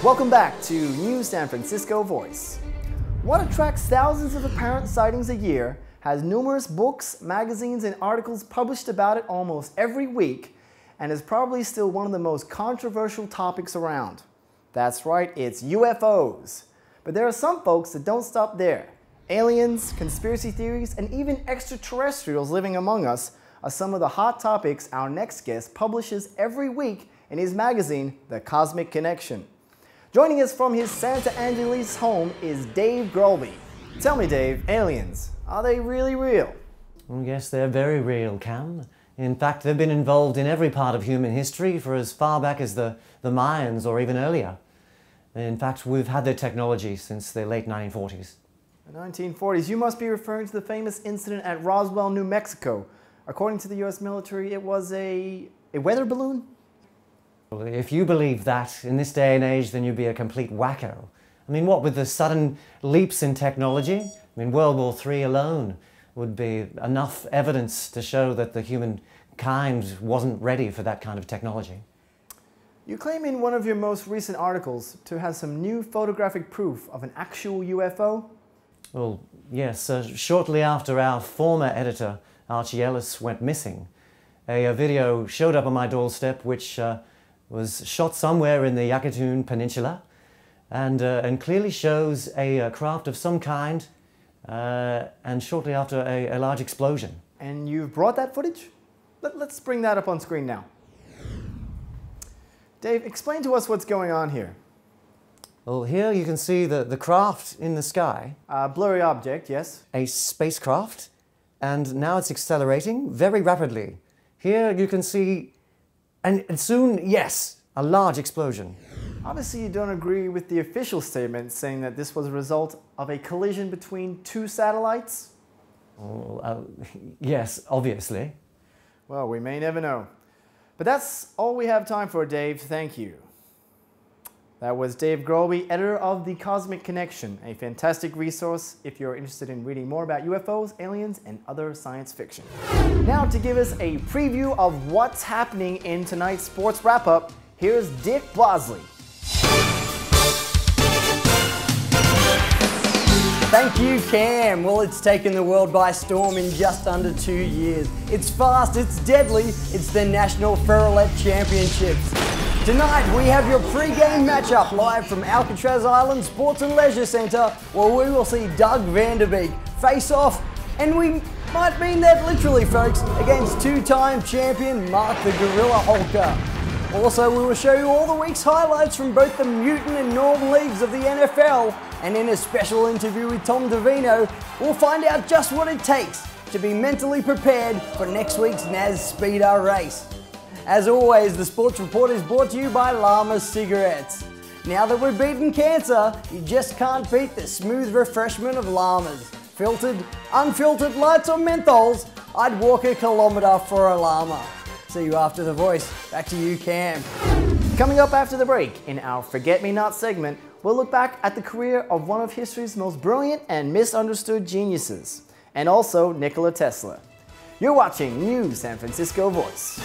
Welcome back to New San Francisco Voice. What attracts thousands of apparent sightings a year, has numerous books, magazines, and articles published about it almost every week, and is probably still one of the most controversial topics around. That's right, it's UFOs. But there are some folks that don't stop there. Aliens, conspiracy theories, and even extraterrestrials living among us are some of the hot topics our next guest publishes every week in his magazine, The Cosmic Connection. Joining us from his Santa Angeles home is Dave Grolby. Tell me, Dave, aliens, are they really real? Well, yes, they're very real, Cam. In fact, they've been involved in every part of human history for as far back as the Mayans or even earlier. In fact, we've had their technology since the late 1940s. The 1940s, you must be referring to the famous incident at Roswell, New Mexico. According to the US military, it was a weather balloon? Well, if you believe that in this day and age, then you'd be a complete wacko. I mean, what with the sudden leaps in technology? I mean, World War III alone would be enough evidence to show that the humankind wasn't ready for that kind of technology. You claim in one of your most recent articles to have some new photographic proof of an actual UFO? Well, yes. Shortly after our former editor, Archie Ellis, went missing, a video showed up on my doorstep which was shot somewhere in the Yucatan Peninsula and clearly shows a craft of some kind and shortly after a large explosion. And you've brought that footage? Let's bring that up on screen now. Dave, explain to us what's going on here. Well, here you can see the craft in the sky. A blurry object, yes. A spacecraft, and now it's accelerating very rapidly. Here you can see, and soon, yes, a large explosion. Obviously you don't agree with the official statement saying that this was a result of a collision between two satellites? Well, yes, obviously. Well, we may never know. But that's all we have time for, Dave. Thank you. That was Dave Grolby, editor of The Cosmic Connection, a fantastic resource if you're interested in reading more about UFOs, aliens, and other science fiction. Now, to give us a preview of what's happening in tonight's sports wrap-up, here's Dick Bosley. Thank you, Cam. Well, it's taken the world by storm in just under 2 years. It's fast, it's deadly, it's the National Ferrolet Championships. Tonight, we have your pre-game matchup live from Alcatraz Island Sports and Leisure Centre, where we will see Doug Vanderbeek face off, and we might mean that literally, folks, against two-time champion Mark the Gorilla Hulka. Also, we will show you all the week's highlights from both the Mutant and Norm leagues of the NFL, and in a special interview with Tom Davino, we'll find out just what it takes to be mentally prepared for next week's NAS Speedo race. As always, the Sports Report is brought to you by Llama Cigarettes. Now that we've beaten cancer, you just can't beat the smooth refreshment of Llamas. Filtered, unfiltered, lights or menthols, I'd walk a kilometre for a llama. See you after the voice. Back to you, Cam. Coming up after the break, in our Forget Me Not segment, we'll look back at the career of one of history's most brilliant and misunderstood geniuses, and also Nikola Tesla. You're watching New San Francisco Voice.